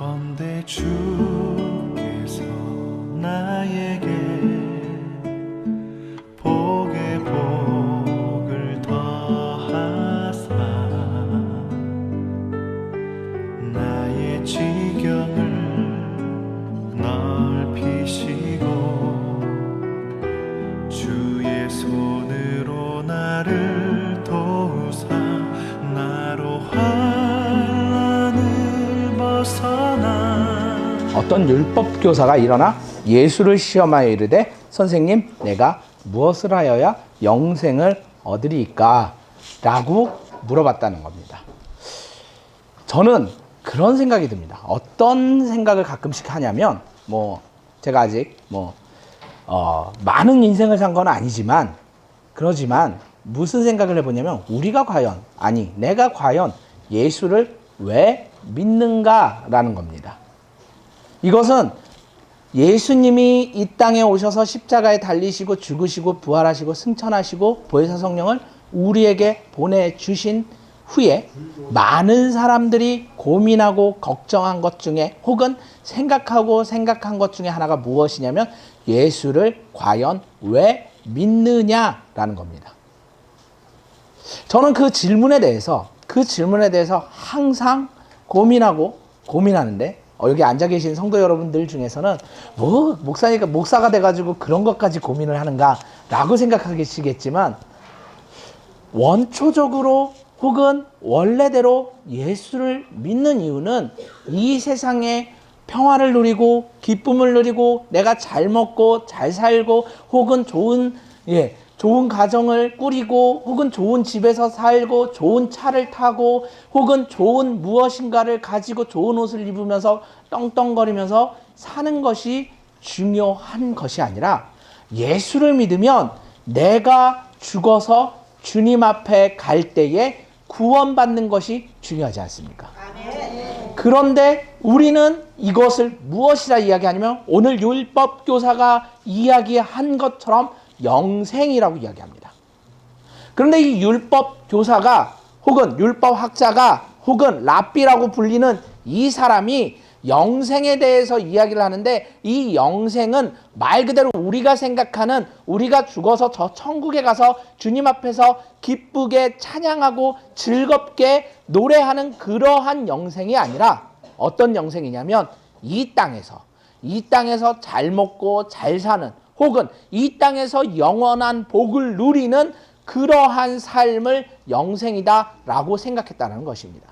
헌데 주께서 나에게 복에 복을 더하사 나의 지경을 넓히시고 주의 손으로 나를 도우사 나로 환난을 벗어나. 어떤 율법 교사가 일어나 예수를 시험하여 이르되 선생님 내가 무엇을 하여야 영생을 얻으리까? 라고 물어봤다는 겁니다. 저는 그런 생각이 듭니다. 어떤 생각을 가끔씩 하냐면 제가 아직 많은 인생을 산 건 아니지만 그러지만 무슨 생각을 해보냐면 내가 과연 예수를 왜 믿는가라는 겁니다. 이것은 예수님이 이 땅에 오셔서 십자가에 달리시고 죽으시고 부활하시고 승천하시고 보혜사 성령을 우리에게 보내주신 후에 많은 사람들이 고민하고 걱정한 것 중에 혹은 생각한 것 중에 하나가 무엇이냐면 예수를 과연 왜 믿느냐라는 겁니다. 저는 그 질문에 대해서 항상 고민하는데 여기 앉아 계신 성도 여러분들 중에서는 목사가 돼가지고 그런 것까지 고민을 하는가라고 생각하시겠지만 원초적으로 혹은 원래대로 예수를 믿는 이유는 이 세상에 평화를 누리고 기쁨을 누리고 내가 잘 먹고 잘 살고 혹은 좋은 가정을 꾸리고 혹은 좋은 집에서 살고 좋은 차를 타고 혹은 좋은 무엇인가를 가지고 좋은 옷을 입으면서 떵떵거리면서 사는 것이 중요한 것이 아니라 예수를 믿으면 내가 죽어서 주님 앞에 갈 때에 구원받는 것이 중요하지 않습니까? 그런데 우리는 이것을 무엇이라 이야기하냐면 오늘 율법 교사가 이야기한 것처럼 영생이라고 이야기합니다. 그런데 이 율법 교사가 혹은 율법 학자가 혹은 랍비라고 불리는 이 사람이 영생에 대해서 이야기를 하는데 이 영생은 말 그대로 우리가 생각하는 우리가 죽어서 저 천국에 가서 주님 앞에서 기쁘게 찬양하고 즐겁게 노래하는 그러한 영생이 아니라 어떤 영생이냐면 이 땅에서 잘 먹고 잘 사는 혹은 이 땅에서 영원한 복을 누리는 그러한 삶을 영생이다라고 생각했다는 것입니다.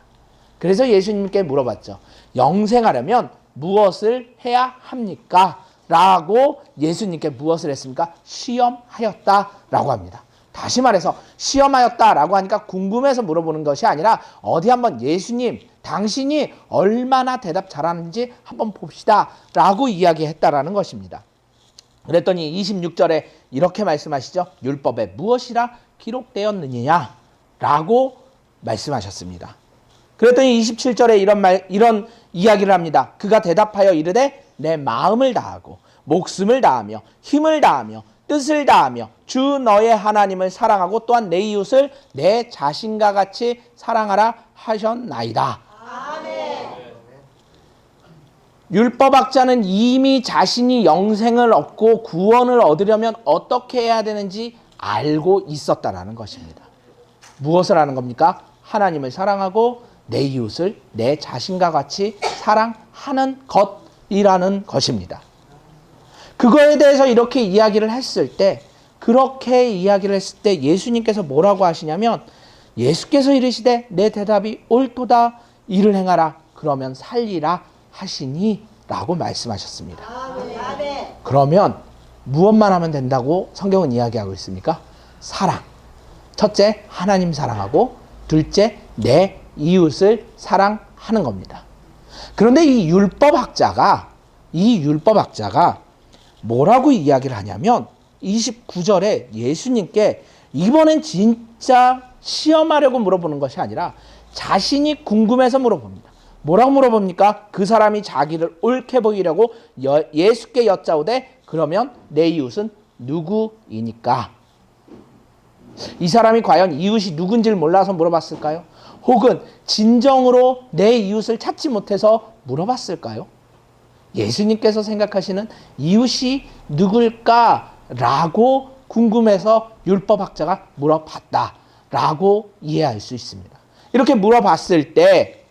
그래서 예수님께 물어봤죠. 영생하려면 무엇을 해야 합니까? 라고 예수님께 무엇을 했습니까? 시험하였다라고 합니다. 다시 말해서 시험하였다라고 하니까 궁금해서 물어보는 것이 아니라 어디 한번 예수님 당신이 얼마나 대답 잘하는지 한번 봅시다 라고 이야기했다라는 것입니다. 그랬더니 26절에 이렇게 말씀하시죠. 율법에 무엇이라 기록되었느냐 라고 말씀하셨습니다. 그랬더니 27절에 이런 이야기를 합니다. 그가 대답하여 이르되 내 마음을 다하고 목숨을 다하며 힘을 다하며 뜻을 다하며 주 너의 하나님을 사랑하고 또한 내 이웃을 내 자신과 같이 사랑하라 하셨나이다. 아멘. 율법학자는 이미 자신이 영생을 얻고 구원을 얻으려면 어떻게 해야 되는지 알고 있었다라는 것입니다. 무엇을 하는 겁니까? 하나님을 사랑하고 내 이웃을 내 자신과 같이 사랑하는 것이라는 것입니다. 그거에 대해서 이렇게 이야기를 했을 때 예수님께서 뭐라고 하시냐면 예수께서 이르시되 내 대답이 옳도다 이를 행하라 그러면 살리라 하시니 라고 말씀하셨습니다. 그러면 무엇만 하면 된다고 성경은 이야기하고 있습니까? 사랑. 첫째, 하나님 사랑하고 둘째, 내 이웃을 사랑하는 겁니다. 그런데 이 율법학자가 뭐라고 이야기를 하냐면 29절에 예수님께 이번엔 진짜 시험하려고 물어보는 것이 아니라 자신이 궁금해서 물어봅니다. 뭐라고 물어봅니까? 그 사람이 자기를 옳게 보이려고 예수께 여짜오되 그러면 내 이웃은 누구이니까? 이 사람이 과연 이웃이 누군지를 몰라서 물어봤을까요? 혹은 진정으로 내 이웃을 찾지 못해서 물어봤을까요? 예수님께서 생각하시는 이웃이 누굴까라고 궁금해서 율법학자가 물어봤다라고 이해할 수 있습니다. 이렇게 물어봤을 때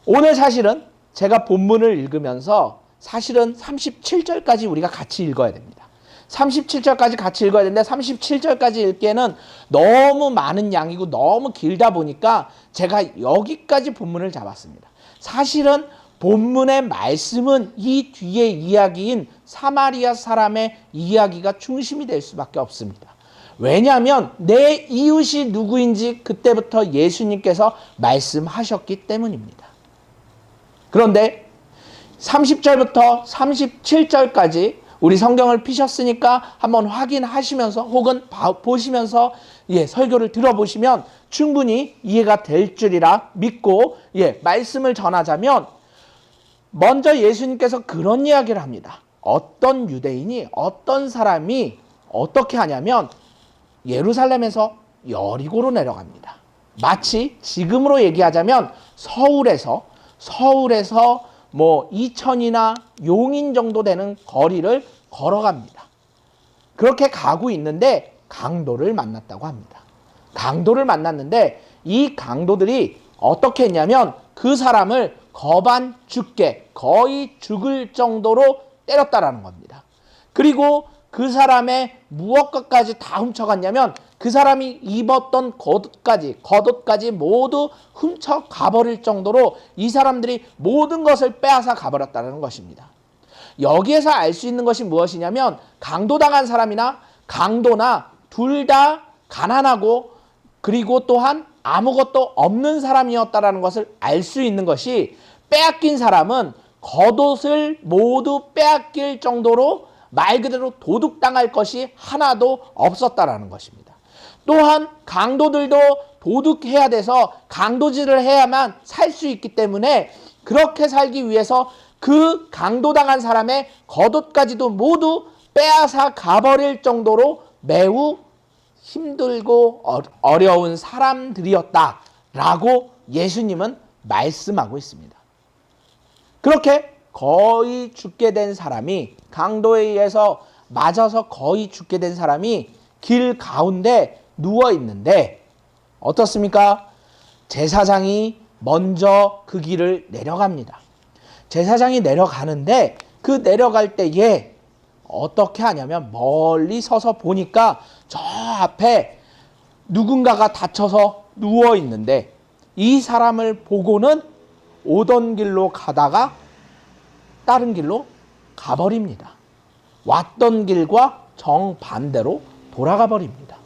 오늘 사실은 제가 본문을 읽으면서 사실은 37절까지 우리가 같이 읽어야 됩니다. 37절까지 같이 읽어야 되는데 37절까지 읽기에는 너무 많은 양이고 너무 길다 보니까 제가 여기까지 본문을 잡았습니다. 사실은 본문의 말씀은 이 뒤에 이야기인 사마리아 사람의 이야기가 중심이 될 수밖에 없습니다. 왜냐하면 내 이웃이 누구인지 그때부터 예수님께서 말씀하셨기 때문입니다. 그런데 30절부터 37절까지 우리 성경을 피셨으니까 한번 확인하시면서 혹은 보시면서 설교를 들어보시면 충분히 이해가 될 줄이라 믿고 말씀을 전하자면 먼저 예수님께서 그런 이야기를 합니다. 어떤 유대인이 어떤 사람이 어떻게 하냐면 예루살렘에서 여리고로 내려갑니다. 마치 지금으로 얘기하자면 서울에서 뭐 이천이나 용인 정도 되는 거리를 걸어갑니다. 그렇게 가고 있는데 강도를 만났다고 합니다. 강도를 만났는데 이 강도들이 어떻게 했냐면 그 사람을 거반 죽게 거의 죽을 정도로 때렸다라는 겁니다. 그리고 그 사람의 무엇까지 다 훔쳐갔냐면 그 사람이 입었던 겉옷까지 모두 훔쳐가버릴 정도로 이 사람들이 모든 것을 빼앗아 가버렸다는 것입니다. 여기에서 알 수 있는 것이 무엇이냐면 강도당한 사람이나 강도나 둘 다 가난하고 그리고 또한 아무것도 없는 사람이었다는 것을 알 수 있는 것이 빼앗긴 사람은 겉옷을 모두 빼앗길 정도로 말 그대로 도둑당할 것이 하나도 없었다라는 것입니다. 또한 강도들도 도둑해야 돼서 강도질을 해야만 살 수 있기 때문에 그렇게 살기 위해서 그 강도당한 사람의 겉옷까지도 모두 빼앗아 가버릴 정도로 매우 힘들고 어려운 사람들이었다라고 예수님은 말씀하고 있습니다. 그렇게 거의 죽게 된 사람이 강도에 의해서 맞아서 거의 죽게 된 사람이 길 가운데 누워 있는데 어떻습니까? 제사장이 먼저 그 길을 내려갑니다. 제사장이 내려가는데 그 내려갈 때에 어떻게 하냐면 멀리 서서 보니까 저 앞에 누군가가 다쳐서 누워 있는데 이 사람을 보고는 오던 길로 가다가 다른 길로 가버립니다. 왔던 길과 정반대로 돌아가 버립니다.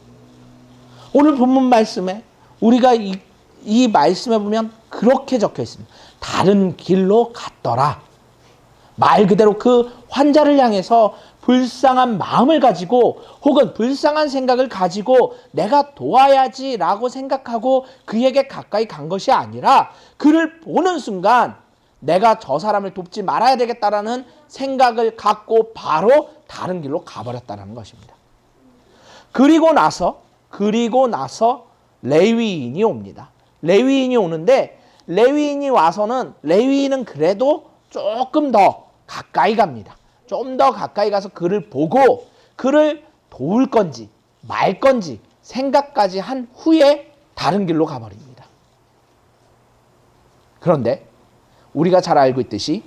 오늘 본문 말씀에 우리가 이 말씀에 보면 그렇게 적혀 있습니다. 다른 길로 갔더라. 말 그대로 그 환자를 향해서 불쌍한 마음을 가지고 혹은 불쌍한 생각을 가지고 내가 도와야지라고 생각하고 그에게 가까이 간 것이 아니라 그를 보는 순간 내가 저 사람을 돕지 말아야 되겠다라는 생각을 갖고 바로 다른 길로 가버렸다는 것입니다. 그리고 나서 레위인이 옵니다. 레위인이 오는데 레위인이 와서는 레위인은 그래도 조금 더 가까이 갑니다. 좀 더 가까이 가서 그를 보고 그를 도울 건지 말 건지 생각까지 한 후에 다른 길로 가버립니다. 그런데 우리가 잘 알고 있듯이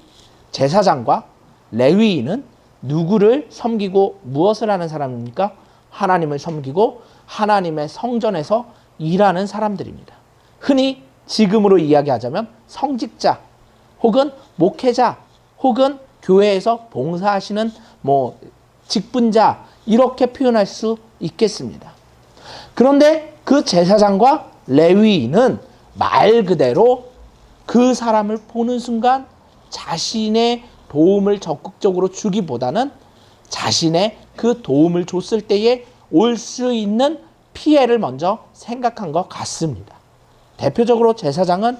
제사장과 레위인은 누구를 섬기고 무엇을 하는 사람입니까? 하나님을 섬기고 하나님의 성전에서 일하는 사람들입니다. 흔히 지금으로 이야기하자면 성직자 혹은 목회자 혹은 교회에서 봉사하시는 직분자 이렇게 표현할 수 있겠습니다. 그런데 그 제사장과 레위인은 말 그대로 그 사람을 보는 순간 자신의 도움을 적극적으로 주기보다는 자신의 그 도움을 줬을 때에 올 수 있는 피해를 먼저 생각한 것 같습니다. 대표적으로 제사장은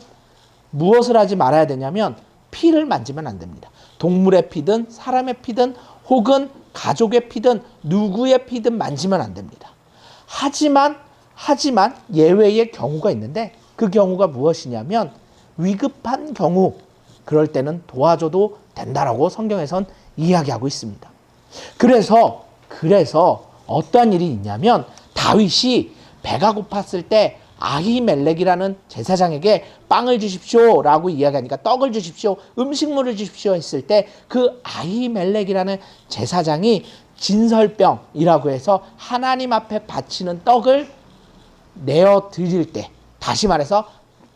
무엇을 하지 말아야 되냐면 피를 만지면 안 됩니다. 동물의 피든 사람의 피든 혹은 가족의 피든 누구의 피든 만지면 안 됩니다. 하지만 예외의 경우가 있는데 그 경우가 무엇이냐면 위급한 경우, 그럴 때는 도와줘도 된다라고 성경에선 이야기하고 있습니다. 그래서 어떠한 일이 있냐면 다윗이 배가 고팠을 때 아히멜렉이라는 제사장에게 빵을 주십시오 라고 이야기하니까 떡을 주십시오, 음식물을 주십시오 했을 때 그 아히멜렉이라는 제사장이 진설병이라고 해서 하나님 앞에 바치는 떡을 내어 드릴 때, 다시 말해서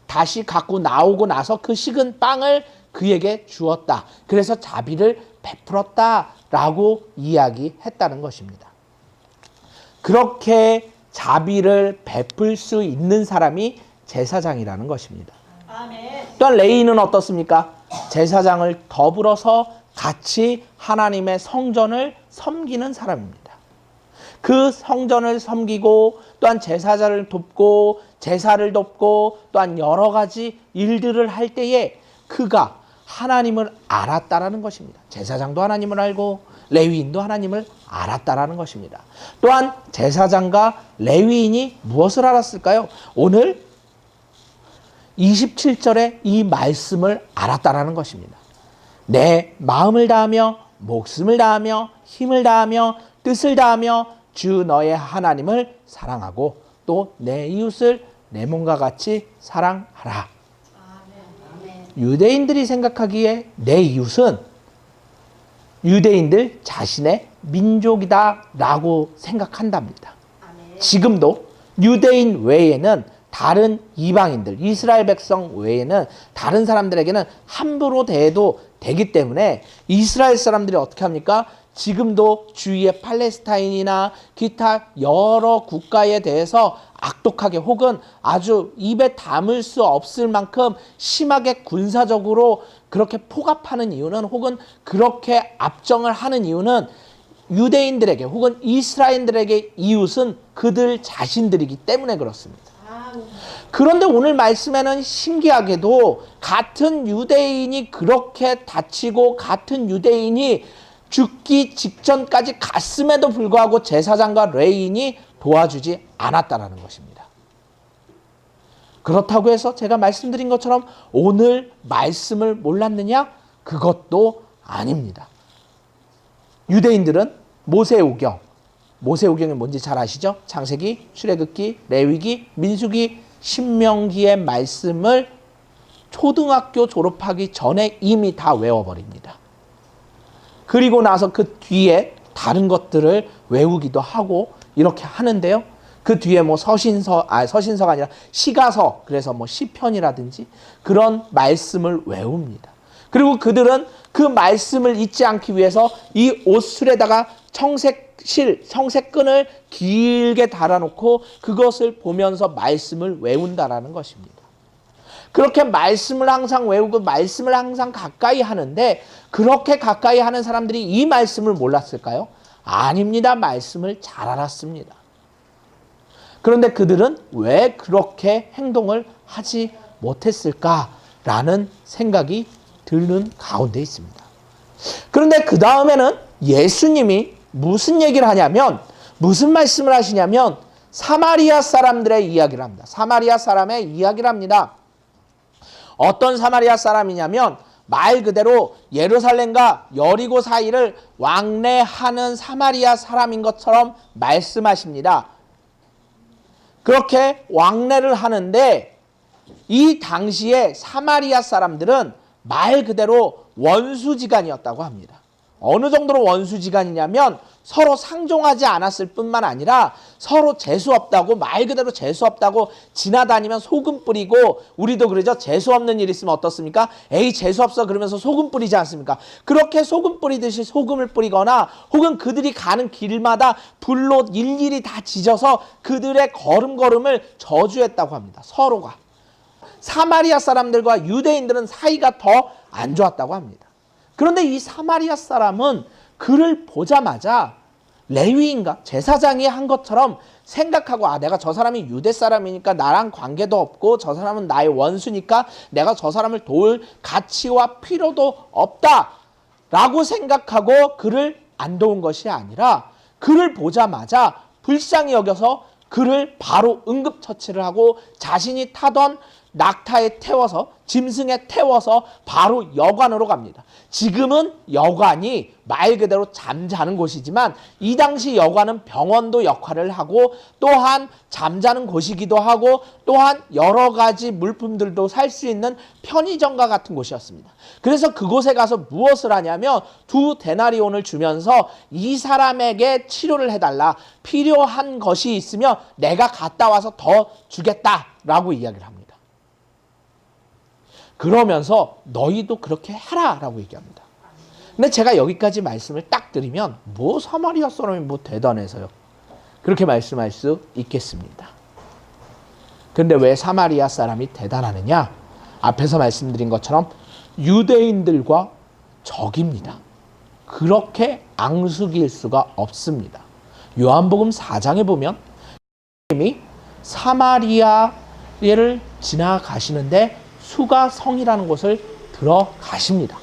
다시 갖고 나오고 나서 그 식은 빵을 그에게 주었다. 그래서 자비를 베풀었다라고 이야기했다는 것입니다. 그렇게 자비를 베풀 수 있는 사람이 제사장이라는 것입니다. 아멘. 또한 레위인은 어떻습니까? 제사장을 더불어서 같이 하나님의 성전을 섬기는 사람입니다. 그 성전을 섬기고 또한 제사자를 돕고 제사를 돕고 또한 여러 가지 일들을 할 때에 그가 하나님을 알았다라는 것입니다. 제사장도 하나님을 알고 레위인도 하나님을 알았다라는 것입니다. 또한 제사장과 레위인이 무엇을 알았을까요? 오늘 27절에 이 말씀을 알았다라는 것입니다. 내 마음을 다하며 목숨을 다하며 힘을 다하며 뜻을 다하며 주 너의 하나님을 사랑하고 또 내 이웃을 내 몸과 같이 사랑하라. 유대인들이 생각하기에 내 이웃은 유대인들 자신의 민족이다라고 생각한답니다. 지금도 유대인 외에는 다른 이방인들, 이스라엘 백성 외에는 다른 사람들에게는 함부로 대해도 되기 때문에 이스라엘 사람들이 어떻게 합니까? 지금도 주위의 팔레스타인이나 기타 여러 국가에 대해서 악독하게 혹은 아주 입에 담을 수 없을 만큼 심하게 군사적으로 그렇게 포갑하는 이유는, 혹은 그렇게 압정을 하는 이유는 유대인들에게 혹은 이스라엘들에게 이웃은 그들 자신들이기 때문에 그렇습니다. 그런데 오늘 말씀에는 신기하게도 같은 유대인이 그렇게 다치고 같은 유대인이 죽기 직전까지 갔음에도 불구하고 제사장과 레위인이 도와주지 않았다라는 것입니다. 그렇다고 해서 제가 말씀드린 것처럼 오늘 말씀을 몰랐느냐? 그것도 아닙니다. 유대인들은 모세오경이 뭔지 잘 아시죠? 창세기, 출애굽기, 레위기, 민수기, 신명기의 말씀을 초등학교 졸업하기 전에 이미 다 외워버립니다. 그리고 나서 그 뒤에 다른 것들을 외우기도 하고 이렇게 하는데요. 그 뒤에 뭐 서신서가 아니라 시가서, 그래서 뭐 시편이라든지 그런 말씀을 외웁니다. 그리고 그들은 그 말씀을 잊지 않기 위해서 이 옷술에다가 청색끈을 길게 달아놓고 그것을 보면서 말씀을 외운다라는 것입니다. 그렇게 말씀을 항상 외우고 말씀을 항상 가까이 하는데, 그렇게 가까이 하는 사람들이 이 말씀을 몰랐을까요? 아닙니다. 말씀을 잘 알았습니다. 그런데 그들은 왜 그렇게 행동을 하지 못했을까라는 생각이 드는 가운데 있습니다. 그런데 그 다음에는 예수님이 무슨 얘기를 하냐면, 무슨 말씀을 하시냐면 사마리아 사람들의 이야기를 합니다. 사마리아 사람의 이야기를 합니다. 어떤 사마리아 사람이냐면 말 그대로 예루살렘과 여리고 사이를 왕래하는 사마리아 사람인 것처럼 말씀하십니다. 그렇게 왕래를 하는데 이 당시에 사마리아 사람들은 말 그대로 원수지간이었다고 합니다. 어느 정도로 원수지간이냐면 서로 상종하지 않았을 뿐만 아니라 서로 재수없다고, 말 그대로 재수없다고 지나다니면 소금 뿌리고, 우리도 그러죠. 재수없는 일 있으면 어떻습니까? 에이 재수없어 그러면서 소금 뿌리지 않습니까? 그렇게 소금 뿌리듯이 소금을 뿌리거나 혹은 그들이 가는 길마다 불로 일일이 다 지져서 그들의 걸음걸음을 저주했다고 합니다. 서로가. 사마리아 사람들과 유대인들은 사이가 더 안 좋았다고 합니다. 그런데 이 사마리아 사람은 그를 보자마자 레위인가 제사장이 한 것처럼 생각하고, 내가 저 사람이 유대 사람이니까 나랑 관계도 없고 저 사람은 나의 원수니까 내가 저 사람을 도울 가치와 필요도 없다라고 생각하고 그를 안 도운 것이 아니라 그를 보자마자 불쌍히 여겨서 그를 바로 응급처치를 하고 자신이 타던 낙타에 태워서 짐승에 태워서 바로 여관으로 갑니다. 지금은 여관이 말 그대로 잠자는 곳이지만 이 당시 여관은 병원도 역할을 하고 또한 잠자는 곳이기도 하고 또한 여러 가지 물품들도 살 수 있는 편의점과 같은 곳이었습니다. 그래서 그곳에 가서 무엇을 하냐면 2데나리온을 주면서 이 사람에게 치료를 해달라. 필요한 것이 있으면 내가 갔다 와서 더 주겠다라고 이야기를 합니다. 그러면서 너희도 그렇게 해라라고 얘기합니다. 근데 제가 여기까지 말씀을 딱 드리면 뭐 사마리아 사람이 뭐 대단해서요. 그렇게 말씀할 수 있겠습니다. 근데 왜 사마리아 사람이 대단하느냐? 앞에서 말씀드린 것처럼 유대인들과 적입니다. 그렇게 앙숙일 수가 없습니다. 요한복음 4장에 보면 예수님이 사마리아를 지나가시는데 수가성이라는 곳을 들어가십니다.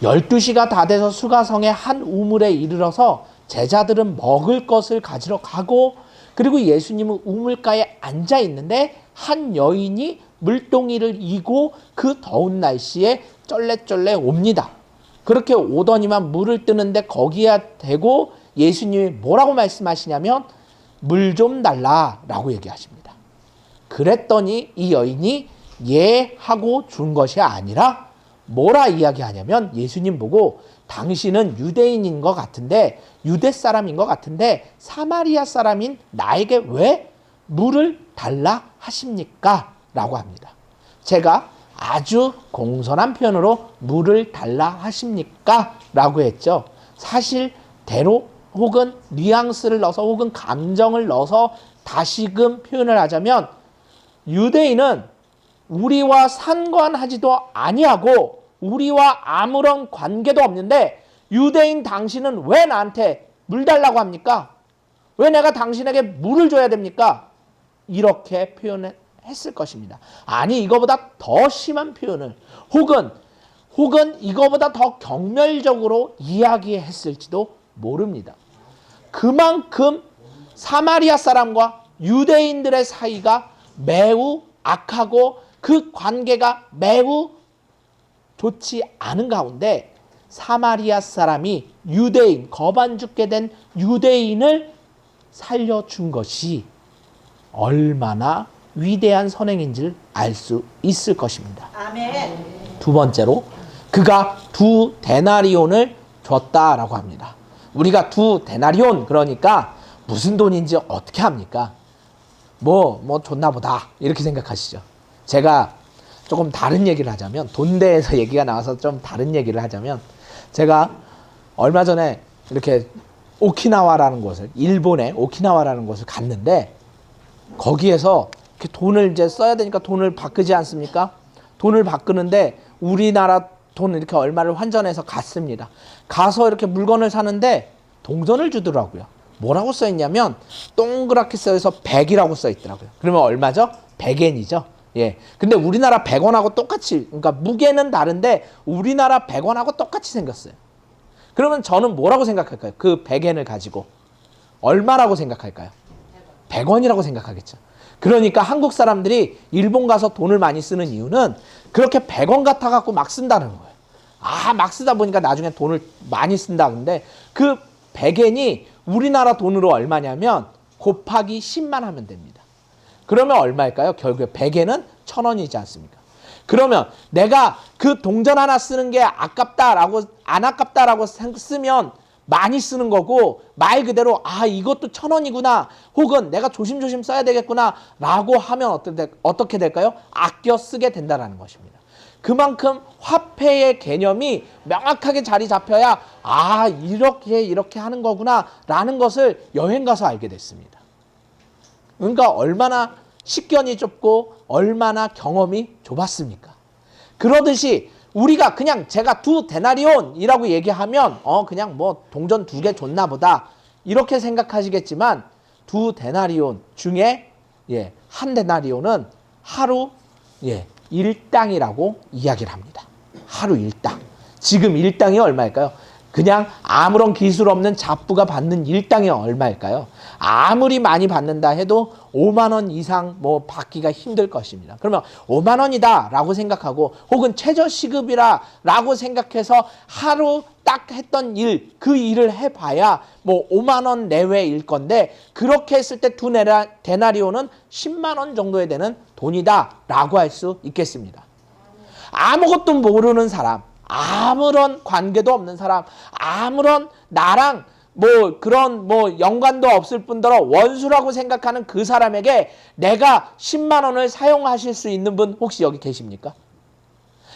12시가 다 돼서 수가성의 한 우물에 이르러서 제자들은 먹을 것을 가지러 가고 그리고 예수님은 우물가에 앉아 있는데 한 여인이 물동이를 이고 그 더운 날씨에 쩔레쩔레 옵니다. 그렇게 오더니만 물을 뜨는데 거기에 대고 예수님이 뭐라고 말씀하시냐면 물 좀 달라라고 얘기하십니다. 그랬더니 이 여인이 예 하고 준 것이 아니라 뭐라 이야기하냐면 예수님 보고 당신은 유대인인 것 같은데 유대 사람인 것 같은데 사마리아 사람인 나에게 왜 물을 달라 하십니까? 라고 합니다. 제가 아주 공손한 표현으로 물을 달라 하십니까? 라고 했죠. 사실대로 혹은 뉘앙스를 넣어서 혹은 감정을 넣어서 다시금 표현을 하자면 유대인은 우리와 상관하지도 아니하고 우리와 아무런 관계도 없는데 유대인 당신은 왜 나한테 물 달라고 합니까? 왜 내가 당신에게 물을 줘야 됩니까? 이렇게 표현했을 것입니다. 아니 이거보다 더 심한 표현을 혹은 이거보다 더 경멸적으로 이야기했을지도 모릅니다. 그만큼 사마리아 사람과 유대인들의 사이가 매우 악하고 그 관계가 매우 좋지 않은 가운데 사마리아 사람이 유대인, 거반 죽게 된 유대인을 살려준 것이 얼마나 위대한 선행인지를 알 수 있을 것입니다. 아멘. 두 번째로 그가 2데나리온을 줬다라고 합니다. 우리가 2데나리온 그러니까 무슨 돈인지 어떻게 합니까? 뭐 줬나 보다 이렇게 생각하시죠. 제가 조금 다른 얘기를 하자면 돈대에서 얘기가 나와서 좀 다른 얘기를 하자면 제가 얼마 전에 이렇게 오키나와라는 곳을 일본의 오키나와라는 곳을 갔는데 거기에서 이렇게 돈을 이제 써야 되니까 돈을 바꾸지 않습니까? 돈을 바꾸는데 우리나라 돈 이렇게 얼마를 환전해서 갔습니다. 가서 이렇게 물건을 사는데 동전을 주더라고요. 뭐라고 써 있냐면 동그랗게 써서 100이라고 써 있더라고요. 그러면 얼마죠? 100엔이죠. 예. 근데 우리나라 100원하고 똑같이, 그러니까 무게는 다른데 우리나라 100원하고 똑같이 생겼어요. 그러면 저는 뭐라고 생각할까요? 그 100엔을 가지고 얼마라고 생각할까요? 100원이라고 생각하겠죠. 그러니까 한국 사람들이 일본 가서 돈을 많이 쓰는 이유는 그렇게 100원 같아 갖고 막 쓴다는 거예요. 아, 막 쓰다 보니까 나중에 돈을 많이 쓴다. 근데 그 100엔이 우리나라 돈으로 얼마냐면 곱하기 10만 하면 됩니다. 그러면 얼마일까요? 결국에 100엔은 1,000원이지 않습니까? 그러면 내가 그 동전 하나 쓰는 게 아깝다라고 안 아깝다라고 쓰면 많이 쓰는 거고 말 그대로 아 이것도 1,000원이구나 혹은 내가 조심조심 써야 되겠구나 라고 하면 어떻게 될까요? 아껴 쓰게 된다는 것입니다. 그만큼 화폐의 개념이 명확하게 자리 잡혀야 아 이렇게 하는 거구나 라는 것을 여행 가서 알게 됐습니다. 그러니까 얼마나 식견이 좁고 얼마나 경험이 좁았습니까? 그러듯이 우리가 그냥 제가 2데나리온이라고 얘기하면 그냥 뭐 동전 2개 줬나 보다 이렇게 생각하시겠지만 2데나리온 중에 한 데나리온은 하루 일당이라고 이야기를 합니다. 하루 일당. 지금 일당이 얼마일까요? 그냥 아무런 기술 없는 잡부가 받는 일당이 얼마일까요? 아무리 많이 받는다 해도 5만 원 이상 뭐 받기가 힘들 것입니다. 그러면 5만 원이다 라고 생각하고 혹은 최저시급이라고 생각해서 하루 딱 했던 일, 그 일을 해봐야 뭐 5만 원 내외일 건데 그렇게 했을 때 두 데나리온은 10만 원 정도에 되는 돈이다 라고 할 수 있겠습니다. 아무것도 모르는 사람, 아무런 관계도 없는 사람, 아무런 나랑 뭐 그런 뭐 연관도 없을 뿐더러 원수라고 생각하는 그 사람에게 내가 10만 원을 사용하실 수 있는 분 혹시 여기 계십니까?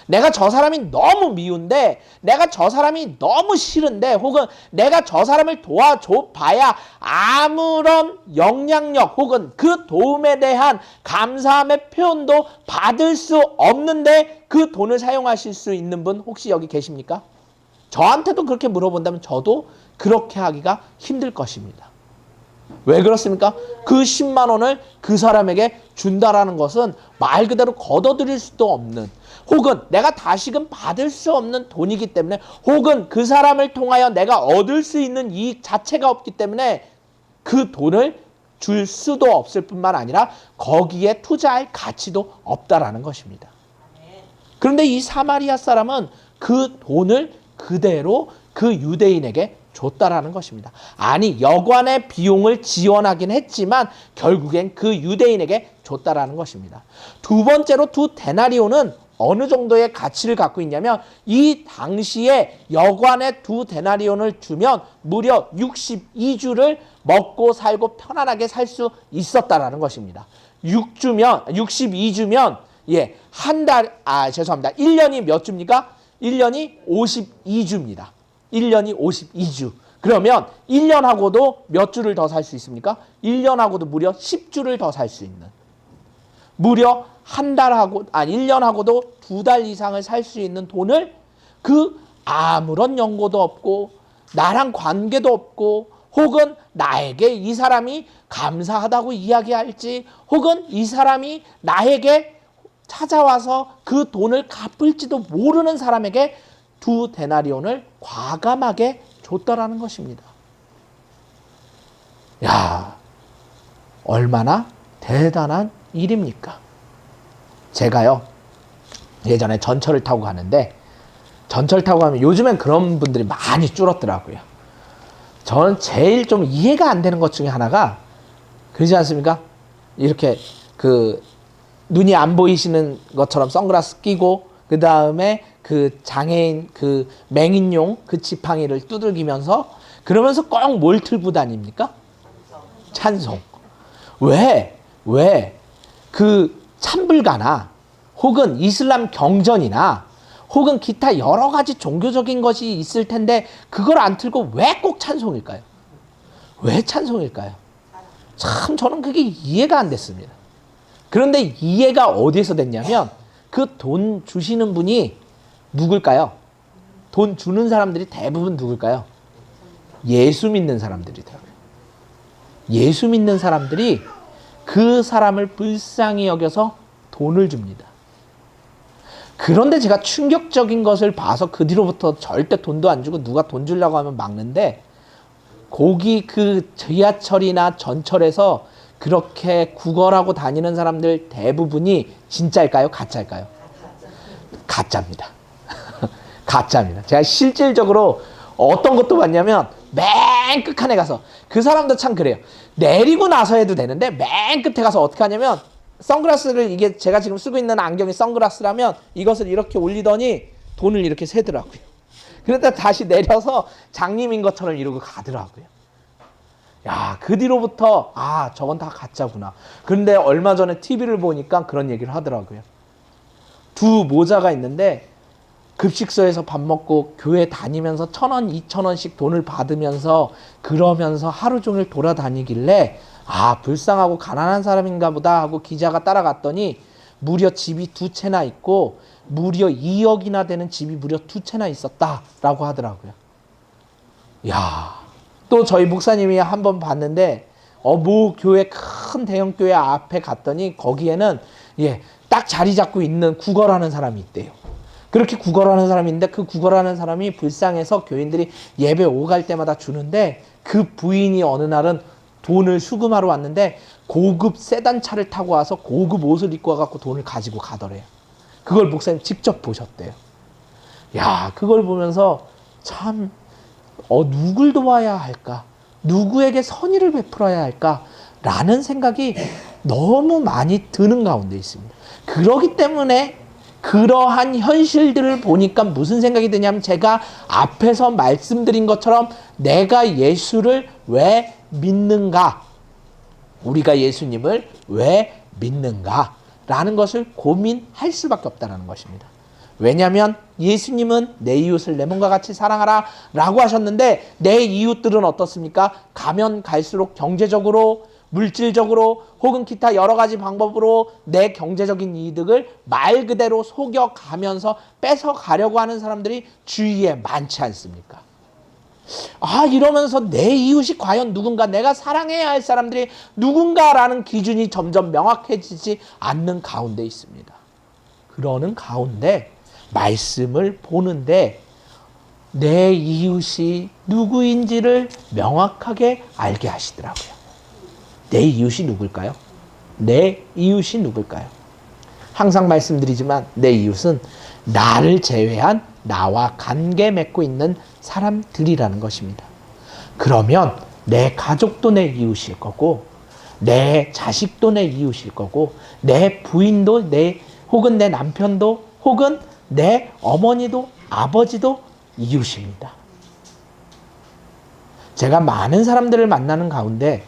내가 저 사람이 너무 미운데, 내가 저 사람이 너무 싫은데, 혹은 내가 저 사람을 도와줘 봐야 아무런 영향력 혹은 그 도움에 대한 감사함의 표현도 받을 수 없는데 그 돈을 사용하실 수 있는 분 혹시 여기 계십니까? 저한테도 그렇게 물어본다면 저도 그렇게 하기가 힘들 것입니다. 왜 그렇습니까? 그 10만 원을 그 사람에게 준다라는 것은 말 그대로 걷어들일 수도 없는, 혹은 내가 다시금 받을 수 없는 돈이기 때문에, 혹은 그 사람을 통하여 내가 얻을 수 있는 이익 자체가 없기 때문에 그 돈을 줄 수도 없을 뿐만 아니라 거기에 투자할 가치도 없다라는 것입니다. 그런데 이 사마리아 사람은 그 돈을 그대로 그 유대인에게 줬다라는 것입니다. 아니, 여관의 비용을 지원하긴 했지만 결국엔 그 유대인에게 줬다라는 것입니다. 두 번째로 두 데나리온은 어느 정도의 가치를 갖고 있냐면, 이 당시에 여관의 두 데나리온을 주면 무려 62주를 먹고 살고 편안하게 살 수 있었다라는 것입니다. 62주면 한 달, 죄송합니다. 1년이 몇 주입니까? 1년이 52주입니다. 1년이 52주. 그러면 1년하고도 몇 주를 더 살 수 있습니까? 1년하고도 무려 10주를 더 살 수 있는. 무려 한 달하고, 1년하고도 2달 이상을 살 수 있는 돈을 그 아무런 연고도 없고, 나랑 관계도 없고, 혹은 나에게 이 사람이 감사하다고 이야기할지, 혹은 이 사람이 나에게 찾아와서 그 돈을 갚을지도 모르는 사람에게 두 데나리온을 과감하게 줬다라는 것입니다. 야, 얼마나 대단한 일입니까? 제가요, 예전에 전철을 타고 가는데, 전철 타고 가면 요즘엔 그런 분들이 많이 줄었더라고요. 저는 제일 좀 이해가 안 되는 것 중에 하나가, 그러지 않습니까? 이렇게 눈이 안 보이시는 것처럼 선글라스 끼고, 그 다음에 그 장애인 그 맹인용 그 지팡이를 두들기면서, 그러면서 꼭 뭘 들고 다닙니까? 찬송. 왜 그 찬불가나 혹은 이슬람 경전이나 혹은 기타 여러 가지 종교적인 것이 있을 텐데 그걸 안 틀고 왜 꼭 찬송일까요? 왜 찬송일까요? 참 저는 그게 이해가 안 됐습니다. 그런데 이해가 어디에서 됐냐면, 그 돈 주시는 분이 누굴까요? 돈 주는 사람들이 대부분 누굴까요? 예수 믿는 사람들이더라고요. 예수 믿는 사람들이 그 사람을 불쌍히 여겨서 돈을 줍니다. 그런데 제가 충격적인 것을 봐서 그 뒤로부터 절대 돈도 안 주고, 누가 돈 주려고 하면 막는데, 거기 그 지하철이나 전철에서 그렇게 구걸하고 다니는 사람들 대부분이 진짜일까요? 가짜일까요? 가짜입니다. 가짜입니다. 제가 실질적으로 어떤 것도 봤냐면, 맨 끝칸에 가서, 그 사람도 참 그래요. 내리고 나서 해도 되는데 맨 끝에 가서 어떻게 하냐면, 선글라스를, 이게 제가 지금 쓰고 있는 안경이 선글라스라면 이것을 이렇게 올리더니 돈을 이렇게 세더라고요. 그러다 다시 내려서 장님인 것처럼 이러고 가더라고요. 야, 그 뒤로부터 저건 다 가짜구나. 그런데 얼마 전에 TV를 보니까 그런 얘기를 하더라고요. 두 모자가 있는데 급식소에서 밥 먹고 교회 다니면서 1,000원, 2,000원씩 돈을 받으면서 그러면서 하루 종일 돌아다니길래, 불쌍하고 가난한 사람인가 보다 하고 기자가 따라갔더니 무려 집이 2채나 있고 무려 2억이나 되는 집이 무려 2채나 있었다라고 하더라고요. 야, 또 저희 목사님이 한번 봤는데 모 교회, 큰 대형 교회 앞에 갔더니 거기에는 딱 자리 잡고 있는 구걸하는 사람이 있대요. 그렇게 구걸하는 사람이 있는데 그 구걸하는 사람이 불쌍해서 교인들이 예배 오갈 때마다 주는데 그 부인이 어느 날은 돈을 수금하러 왔는데 고급 세단차를 타고 와서 고급 옷을 입고 와갖고 돈을 가지고 가더래요. 그걸 목사님 직접 보셨대요. 야, 그걸 보면서 참 누굴 도와야 할까? 누구에게 선의를 베풀어야 할까? 라는 생각이 너무 많이 드는 가운데 있습니다. 그렇기 때문에 그러한 현실들을 보니까 무슨 생각이 드냐면 제가 앞에서 말씀드린 것처럼 내가 예수를 왜 믿는가? 우리가 예수님을 왜 믿는가? 라는 것을 고민할 수밖에 없다는 것입니다. 왜냐하면 예수님은 내 이웃을 내 몸과 같이 사랑하라 라고 하셨는데 내 이웃들은 어떻습니까? 가면 갈수록 경제적으로 물질적으로 혹은 기타 여러 가지 방법으로 내 경제적인 이득을 말 그대로 속여가면서 뺏어가려고 하는 사람들이 주위에 많지 않습니까? 이러면서 내 이웃이 과연 누군가, 내가 사랑해야 할 사람들이 누군가라는 기준이 점점 명확해지지 않는 가운데 있습니다. 그러는 가운데 말씀을 보는데 내 이웃이 누구인지를 명확하게 알게 하시더라고요. 내 이웃이 누굴까요? 내 이웃이 누굴까요? 항상 말씀드리지만 내 이웃은 나를 제외한 나와 관계 맺고 있는 사람들이라는 것입니다. 그러면 내 가족도 내 이웃일 거고 내 자식도 내 이웃일 거고 내 부인도 혹은 내 남편도 혹은 내 어머니도 아버지도 이웃입니다. 제가 많은 사람들을 만나는 가운데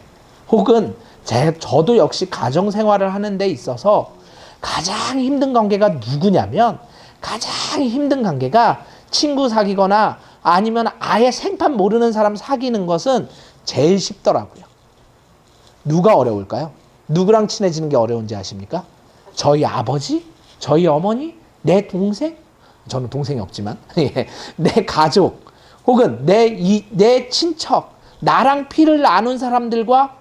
혹은 저도 역시 가정생활을 하는 데 있어서 가장 힘든 관계가 누구냐면 가장 힘든 관계가 친구 사귀거나 아니면 아예 생판 모르는 사람 사귀는 것은 제일 쉽더라고요. 누가 어려울까요? 누구랑 친해지는 게 어려운지 아십니까? 저희 아버지? 저희 어머니? 내 동생? 저는 동생이 없지만 내 가족 혹은 내 친척 나랑 피를 나눈 사람들과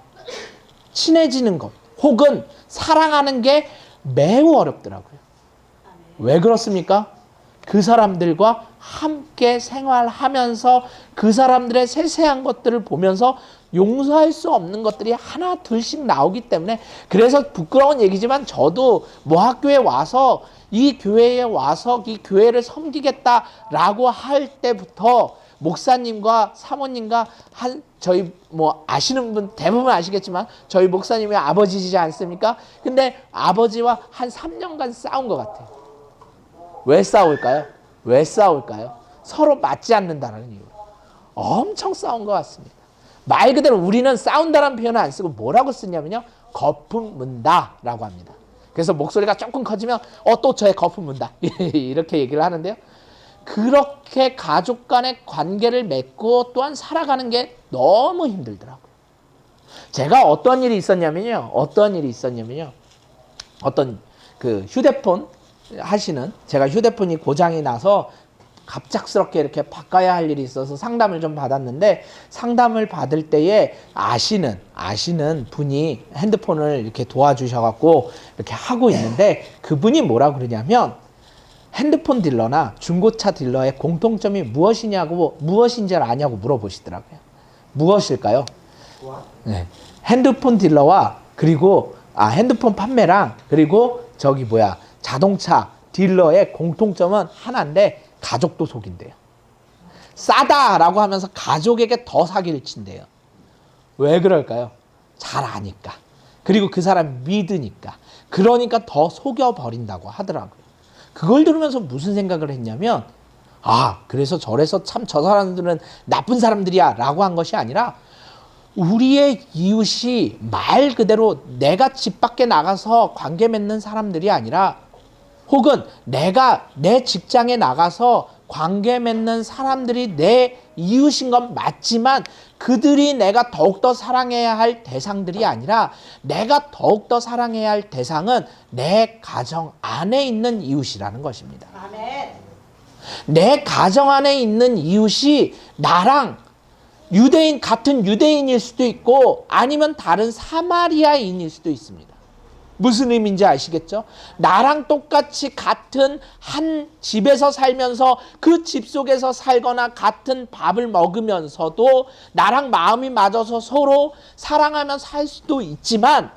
친해지는 것 혹은 사랑하는 게 매우 어렵더라고요. 왜 그렇습니까? 그 사람들과 함께 생활하면서 그 사람들의 세세한 것들을 보면서 용서할 수 없는 것들이 하나 둘씩 나오기 때문에 그래서 부끄러운 얘기지만 저도 모학교에 와서 이 교회에 와서 이 교회를 섬기겠다라고 할 때부터 목사님과 사모님과 저희 아시는 분 대부분 아시겠지만 저희 목사님이 아버지시지 않습니까? 근데 아버지와 한 3년간 싸운 것 같아요. 왜 싸울까요? 왜 싸울까요? 서로 맞지 않는다는 이유로 엄청 싸운 것 같습니다. 말 그대로 우리는 싸운다는 표현을 안 쓰고 뭐라고 쓰냐면요, 거품 문다라고 합니다. 그래서 목소리가 조금 커지면 또 저의 거품 문다 이렇게 얘기를 하는데요. 그렇게 가족 간의 관계를 맺고 또한 살아가는 게 너무 힘들더라고요. 제가 어떤 일이 있었냐면요. 어떤 그 휴대폰 하시는, 제가 휴대폰이 고장이 나서 갑작스럽게 이렇게 바꿔야 할 일이 있어서 상담을 좀 받았는데, 상담을 받을 때에 아시는 분이 핸드폰을 이렇게 도와주셔갖고 이렇게 하고 있는데, 그분이 뭐라 그러냐면 핸드폰 딜러나 중고차 딜러의 공통점이 무엇인지 아냐고 물어보시더라고요. 무엇일까요? 네. 핸드폰 딜러와 그리고 핸드폰 판매랑 그리고 자동차 딜러의 공통점은 하나인데 가족도 속인대요. 싸다라고 하면서 가족에게 더 사기를 친대요. 왜 그럴까요? 잘 아니까. 그리고 그 사람 믿으니까. 그러니까 더 속여버린다고 하더라고요. 그걸 들으면서 무슨 생각을 했냐면, 그래서 저래서 참 저 사람들은 나쁜 사람들이야 라고 한 것이 아니라, 우리의 이웃이 말 그대로 내가 집 밖에 나가서 관계 맺는 사람들이 아니라, 혹은 내가 내 직장에 나가서 관계 맺는 사람들이 내 이웃인 건 맞지만 그들이 내가 더욱더 사랑해야 할 대상들이 아니라, 내가 더욱더 사랑해야 할 대상은 내 가정 안에 있는 이웃이라는 것입니다. 아멘. 내 가정 안에 있는 이웃이 나랑 같은 유대인일 수도 있고 아니면 다른 사마리아인일 수도 있습니다. 무슨 의미인지 아시겠죠? 나랑 똑같이 같은 한 집에서 살면서 그 집 속에서 살거나 같은 밥을 먹으면서도 나랑 마음이 맞아서 서로 사랑하며 살 수도 있지만,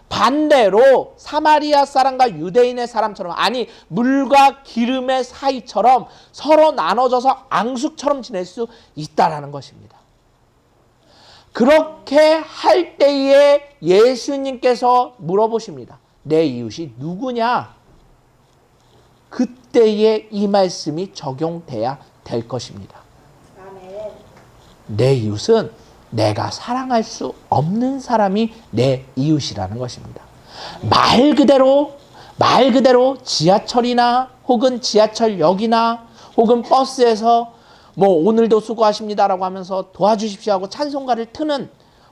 반대로 사마리아 사람과 유대인의 사람처럼, 아니 물과 기름의 사이처럼 서로 나눠져서 앙숙처럼 지낼 수 있다라는 것입니다. 그렇게 할 때에 예수님께서 물어보십니다. 내 이웃이 누구냐? 그때에 이 말씀이 적용돼야 될 것입니다. 내 이웃은 내가 사랑할 수 없는 사람이 내 이웃이라는 것입니다. 말 그대로 지하철이나 혹은 지하철역이나 혹은 버스에서 뭐 오늘도 수고하십니다라고 하면서 도와주십시오 하고 찬송가를 트는,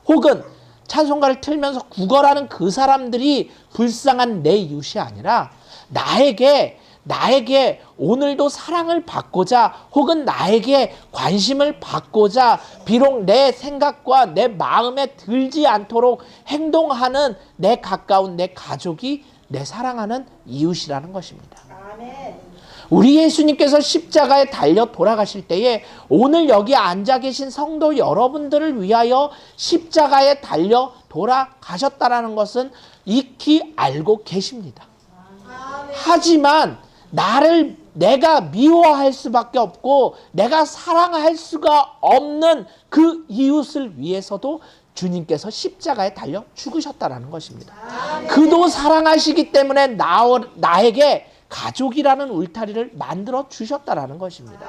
혹은 찬송가를 틀면서 구걸하는 그 사람들이 불쌍한 내 이웃이 아니라 나에게 오늘도 사랑을 받고자 혹은 나에게 관심을 받고자 비록 내 생각과 내 마음에 들지 않도록 행동하는 내 가까운 내 가족이 내 사랑하는 이웃이라는 것입니다. 아멘. 우리 예수님께서 십자가에 달려 돌아가실 때에 오늘 여기 앉아 계신 성도 여러분들을 위하여 십자가에 달려 돌아가셨다라는 것은 익히 알고 계십니다. 하지만 내가 미워할 수밖에 없고 내가 사랑할 수가 없는 그 이웃을 위해서도 주님께서 십자가에 달려 죽으셨다라는 것입니다. 그도 사랑하시기 때문에 나에게 가족이라는 울타리를 만들어 주셨다라는 것입니다.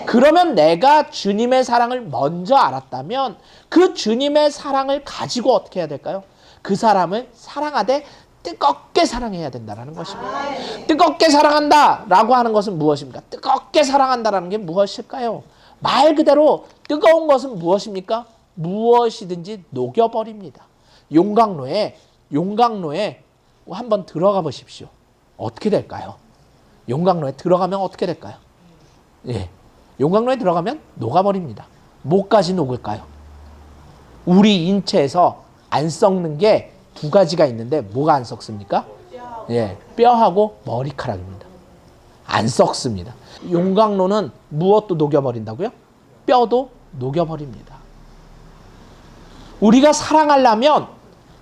그러면 내가 주님의 사랑을 먼저 알았다면 그 주님의 사랑을 가지고 어떻게 해야 될까요? 그 사람을 사랑하되 뜨겁게 사랑해야 된다는 것입니다. 뜨겁게 사랑한다라고 하는 것은 무엇입니까? 뜨겁게 사랑한다라는 게 무엇일까요? 말 그대로 뜨거운 것은 무엇입니까? 무엇이든지 녹여버립니다. 용광로에 한번 들어가 보십시오. 어떻게 될까요? 용광로에 들어가면 어떻게 될까요? 예, 용광로에 들어가면 녹아버립니다. 뭐까지 녹을까요? 우리 인체에서 안 썩는 게 두 가지가 있는데 뭐가 안 썩습니까? 예, 뼈하고 머리카락입니다. 안 썩습니다. 용광로는 무엇도 녹여버린다고요? 뼈도 녹여버립니다. 우리가 사랑하려면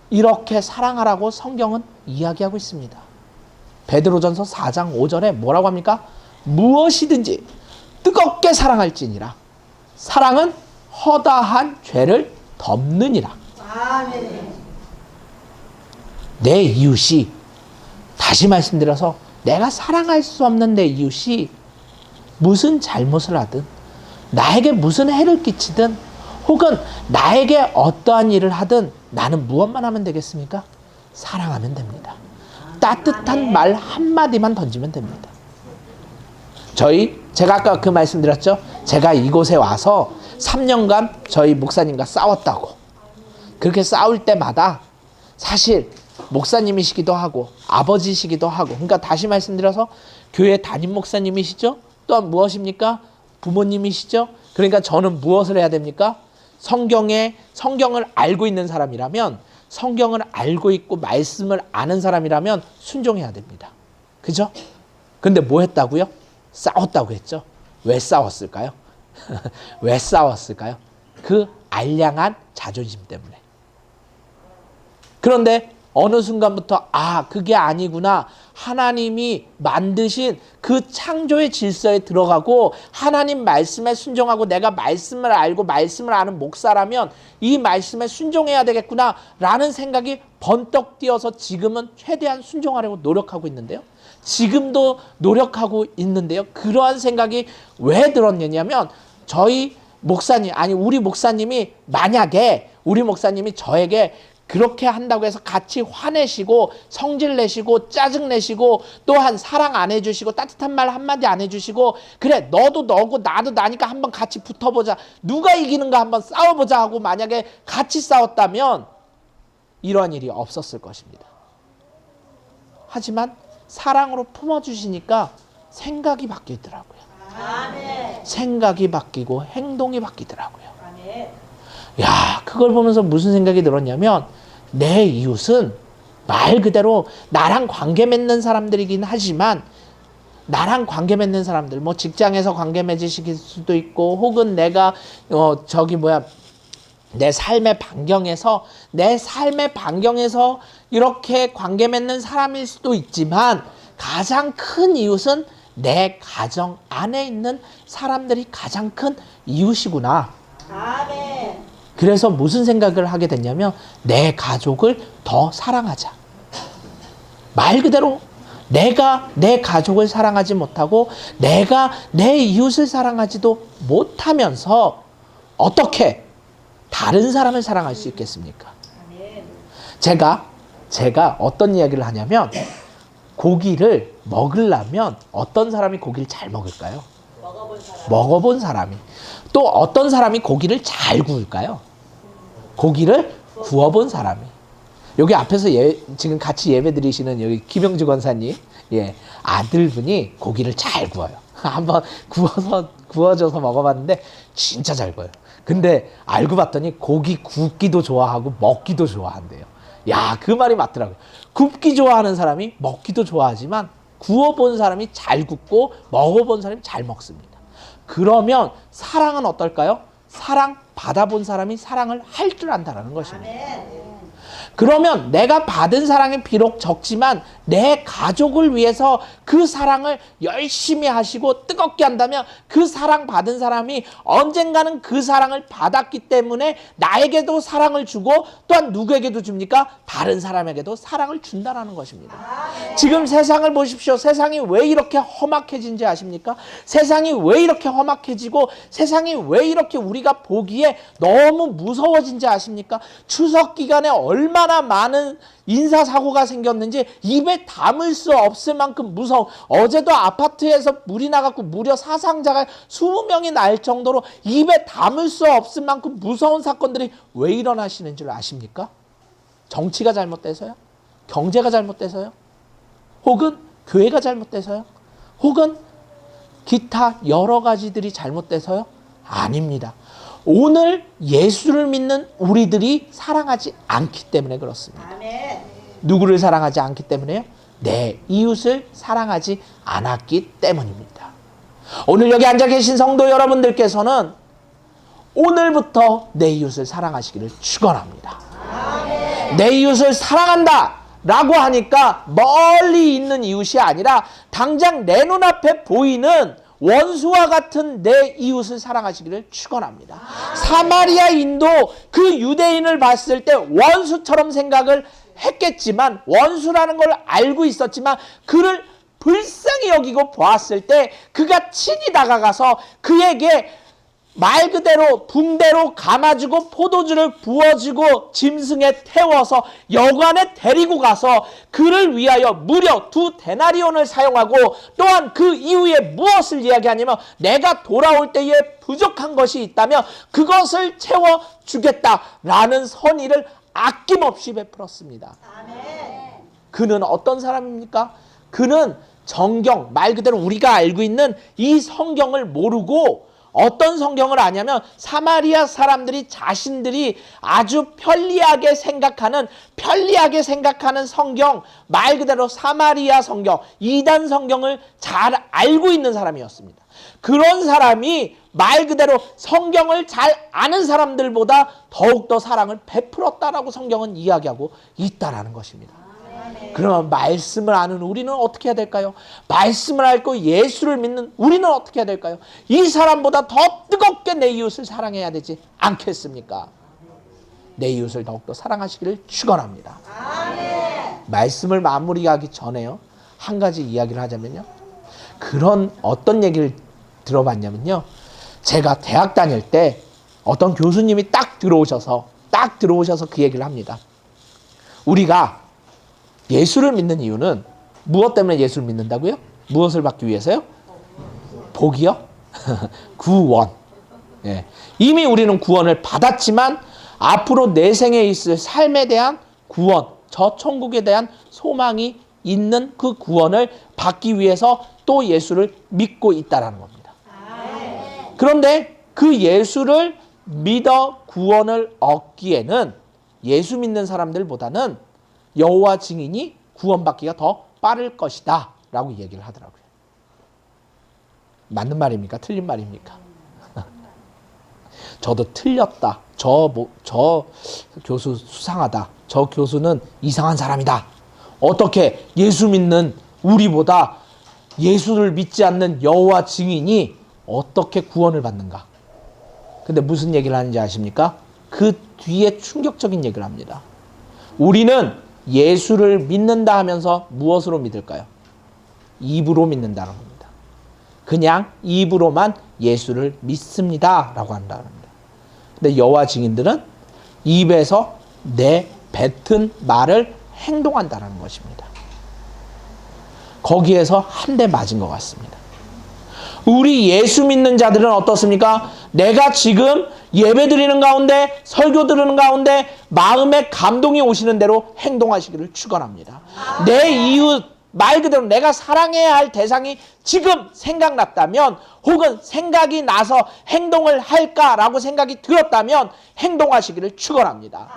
이렇게 사랑하라고 성경은 이야기하고 있습니다. 베드로전서 4장 5절에 뭐라고 합니까? 무엇이든지 뜨겁게 사랑할지니라. 사랑은 허다한 죄를 덮느니라. 아멘. 내 이웃이, 다시 말씀드려서 내가 사랑할 수 없는 내 이웃이 무슨 잘못을 하든 나에게 무슨 해를 끼치든 혹은 나에게 어떠한 일을 하든 나는 무엇만 하면 되겠습니까? 사랑하면 됩니다. 따뜻한 말 한마디만 던지면 됩니다. 제가 아까 그 말씀드렸죠? 제가 이곳에 와서 3년간 저희 목사님과 싸웠다고. 그렇게 싸울 때마다 사실 목사님이시기도 하고 아버지시기도 하고, 그러니까 다시 말씀드려서 교회 담임 목사님이시죠? 또한 무엇입니까? 부모님이시죠? 그러니까 저는 무엇을 해야 됩니까? 성경을 알고 있는 사람이라면, 성경을 알고 있고 말씀을 아는 사람이라면 순종해야 됩니다. 그죠? 근데 뭐 했다고요? 싸웠다고 했죠. 왜 싸웠을까요? 왜 싸웠을까요? 그 알량한 자존심 때문에. 그런데 어느 순간부터 그게 아니구나. 하나님이 만드신 그 창조의 질서에 들어가고 하나님 말씀에 순종하고 내가 말씀을 알고 말씀을 아는 목사라면 이 말씀에 순종해야 되겠구나 라는 생각이 번떡 뛰어서 지금은 최대한 순종하려고 노력하고 있는데요. 지금도 노력하고 있는데요. 그러한 생각이 왜 들었냐면 우리 목사님이 만약에 우리 목사님이 저에게 그렇게 한다고 해서 같이 화내시고 성질 내시고 짜증 내시고 또한 사랑 안 해주시고 따뜻한 말 한마디 안 해주시고 그래 너도 너고 나도 나니까 한번 같이 붙어보자, 누가 이기는가 한번 싸워보자 하고 만약에 같이 싸웠다면 이러한 일이 없었을 것입니다. 하지만 사랑으로 품어주시니까 생각이 바뀌더라고요. 아멘. 생각이 바뀌고 행동이 바뀌더라고요. 아멘. 야, 그걸 보면서 무슨 생각이 들었냐면 내 이웃은 말 그대로 나랑 관계 맺는 사람들이긴 하지만 나랑 관계 맺는 사람들, 뭐 직장에서 관계 맺으실 수도 있고 혹은 내가 내 삶의 반경에서 이렇게 관계 맺는 사람일 수도 있지만 가장 큰 이웃은 내 가정 안에 있는 사람들이 가장 큰 이웃이구나. 아멘. 그래서 무슨 생각을 하게 됐냐면 내 가족을 더 사랑하자. 말 그대로 내가 내 가족을 사랑하지 못하고 내가 내 이웃을 사랑하지도 못하면서 어떻게 다른 사람을 사랑할 수 있겠습니까? 아멘. 제가 어떤 이야기를 하냐면 고기를 먹으려면 어떤 사람이 고기를 잘 먹을까요? 먹어본 사람이. 또 어떤 사람이 고기를 잘 구울까요? 고기를 구워본 사람이. 여기 앞에서 지금 같이 예배 드리시는 여기 김영주 권사님, 아들분이 고기를 잘 구워요. 한번 구워줘서 먹어봤는데 진짜 잘 구워요. 근데 알고 봤더니 고기 굽기도 좋아하고 먹기도 좋아한대요. 야, 그 말이 맞더라고요. 굽기 좋아하는 사람이 먹기도 좋아하지만 구워본 사람이 잘 굽고 먹어본 사람이 잘 먹습니다. 그러면 사랑은 어떨까요? 사랑 받아본 사람이 사랑을 할 줄 안다는 것입니다. 아멘. 그러면 내가 받은 사랑이 비록 적지만 내 가족을 위해서 그 사랑을 열심히 하시고 뜨겁게 한다면 그 사랑 받은 사람이 언젠가는 그 사랑을 받았기 때문에 나에게도 사랑을 주고 또한 누구에게도 줍니까? 다른 사람에게도 사랑을 준다는 것입니다. 지금 세상을 보십시오. 세상이 왜 이렇게 험악해진지 아십니까? 세상이 왜 이렇게 험악해지고 세상이 왜 이렇게 우리가 보기에 너무 무서워진지 아십니까? 추석 기간에 얼마나 많은 인사사고가 생겼는지 입에 담을 수 없을 만큼 무서워. 어제도 아파트에서 물이 나갖고 무려 사상자가 20명이 날 정도로 입에 담을 수 없을 만큼 무서운 사건들이 왜 일어나시는 줄 아십니까? 정치가 잘못돼서요? 경제가 잘못돼서요? 혹은 교회가 잘못돼서요? 혹은 기타 여러 가지들이 잘못돼서요? 아닙니다. 오늘 예수를 믿는 우리들이 사랑하지 않기 때문에 그렇습니다. 아멘. 누구를 사랑하지 않기 때문에요? 내 이웃을 사랑하지 않았기 때문입니다. 오늘 여기 앉아 계신 성도 여러분들께서는 오늘부터 내 이웃을 사랑하시기를 축원합니다. 내 이웃을 사랑한다 라고 하니까 멀리 있는 이웃이 아니라 당장 내 눈앞에 보이는 원수와 같은 내 이웃을 사랑하시기를 축원합니다. 사마리아인도 그 유대인을 봤을 때 원수처럼 생각을 했겠지만 원수라는 걸 알고 있었지만 그를 불쌍히 여기고 보았을 때 그가 친히 다가가서 그에게 말 그대로 붕대로 감아주고 포도주를 부어주고 짐승에 태워서 여관에 데리고 가서 그를 위하여 무려 2데나리온을 사용하고 또한 그 이후에 무엇을 이야기하냐면 내가 돌아올 때에 부족한 것이 있다면 그것을 채워주겠다라는 선의를 아낌없이 베풀었습니다. 아멘. 그는 어떤 사람입니까? 그는 정경, 말 그대로 우리가 알고 있는 이 성경을 모르고 어떤 성경을 아냐면 사마리아 사람들이 자신들이 아주 편리하게 생각하는 성경, 말 그대로 사마리아 성경, 이단 성경을 잘 알고 있는 사람이었습니다. 그런 사람이 말 그대로 성경을 잘 아는 사람들보다 더욱더 사랑을 베풀었다라고 성경은 이야기하고 있다라는 것입니다. 그러면 말씀을 아는 우리는 어떻게 해야 될까요? 말씀을 알고 예수를 믿는 우리는 어떻게 해야 될까요? 이 사람보다 더 뜨겁게 내 이웃을 사랑해야 되지 않겠습니까? 내 이웃을 더욱더 사랑하시기를 축원합니다. 말씀을 마무리하기 전에요. 한 가지 이야기를 하자면요. 그런 어떤 얘기를 들어봤냐면요. 제가 대학 다닐 때 어떤 교수님이 딱 들어오셔서 그 얘기를 합니다. 우리가 예수를 믿는 이유는 무엇 때문에 예수를 믿는다고요? 무엇을 받기 위해서요? 복이요? 구원. 예. 이미 우리는 구원을 받았지만 앞으로 내 생에 있을 삶에 대한 구원, 저 천국에 대한 소망이 있는 그 구원을 받기 위해서 또 예수를 믿고 있다는 겁니다. 그런데 그 예수를 믿어 구원을 얻기에는 예수 믿는 사람들보다는 여호와 증인이 구원받기가 더 빠를 것이다 라고 얘기를 하더라고요. 맞는 말입니까? 틀린 말입니까? 저도 틀렸다. 저 교수 수상하다. 저 교수는 이상한 사람이다. 어떻게 예수 믿는 우리보다 예수를 믿지 않는 여호와 증인이 어떻게 구원을 받는가? 근데 무슨 얘기를 하는지 아십니까? 그 뒤에 충격적인 얘기를 합니다. 우리는 예수를 믿는다 하면서 무엇으로 믿을까요? 입으로 믿는다는 겁니다. 그냥 입으로만 예수를 믿습니다 라고 한다는 겁니다. 근데 여호와 증인들은 입에서 내뱉은 말을 행동한다는 것입니다. 거기에서 한 대 맞은 것 같습니다. 우리 예수 믿는 자들은 어떻습니까? 내가 지금 예배 드리는 가운데, 설교 드리는 가운데 마음에 감동이 오시는 대로 행동하시기를 축원합니다. 내 이웃, 말 그대로 내가 사랑해야 할 대상이 지금 생각났다면, 혹은 생각이 나서 행동을 할까라고 생각이 들었다면 행동하시기를 축원합니다.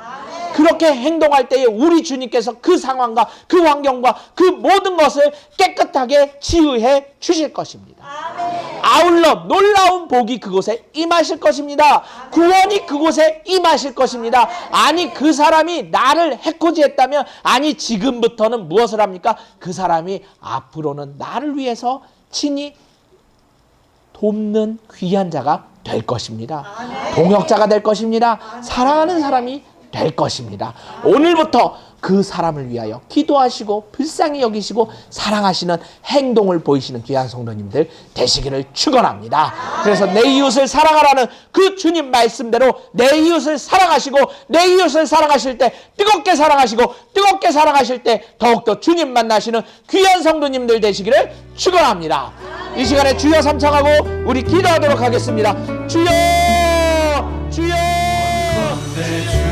그렇게 행동할 때에 우리 주님께서 그 상황과 그 환경과 그 모든 것을 깨끗하게 치유해 주실 것입니다. 아울러 놀라운 복이 그곳에 임하실 것입니다. 구원이 그곳에 임하실 것입니다. 아니, 그 사람이 나를 해코지했다면, 아니 지금부터는 무엇을 합니까? 그 사람이 앞으로는 나를 위해서 친히 돕는 귀한 자가 될 것입니다. 동역자가 될 것입니다. 사랑하는 사람이 될 것입니다. 오늘부터 그 사람을 위하여 기도하시고 불쌍히 여기시고 사랑하시는 행동을 보이시는 귀한 성도님들 되시기를 축원합니다. 그래서 내 이웃을 사랑하라는 그 주님 말씀대로 내 이웃을 사랑하시고, 내 이웃을 사랑하실 때 뜨겁게 사랑하시고, 뜨겁게 사랑하실 때 더욱더 주님 만나시는 귀한 성도님들 되시기를 축원합니다. 이 시간에 주여 삼창하고 우리 기도하도록 하겠습니다. 주여, 주여. 내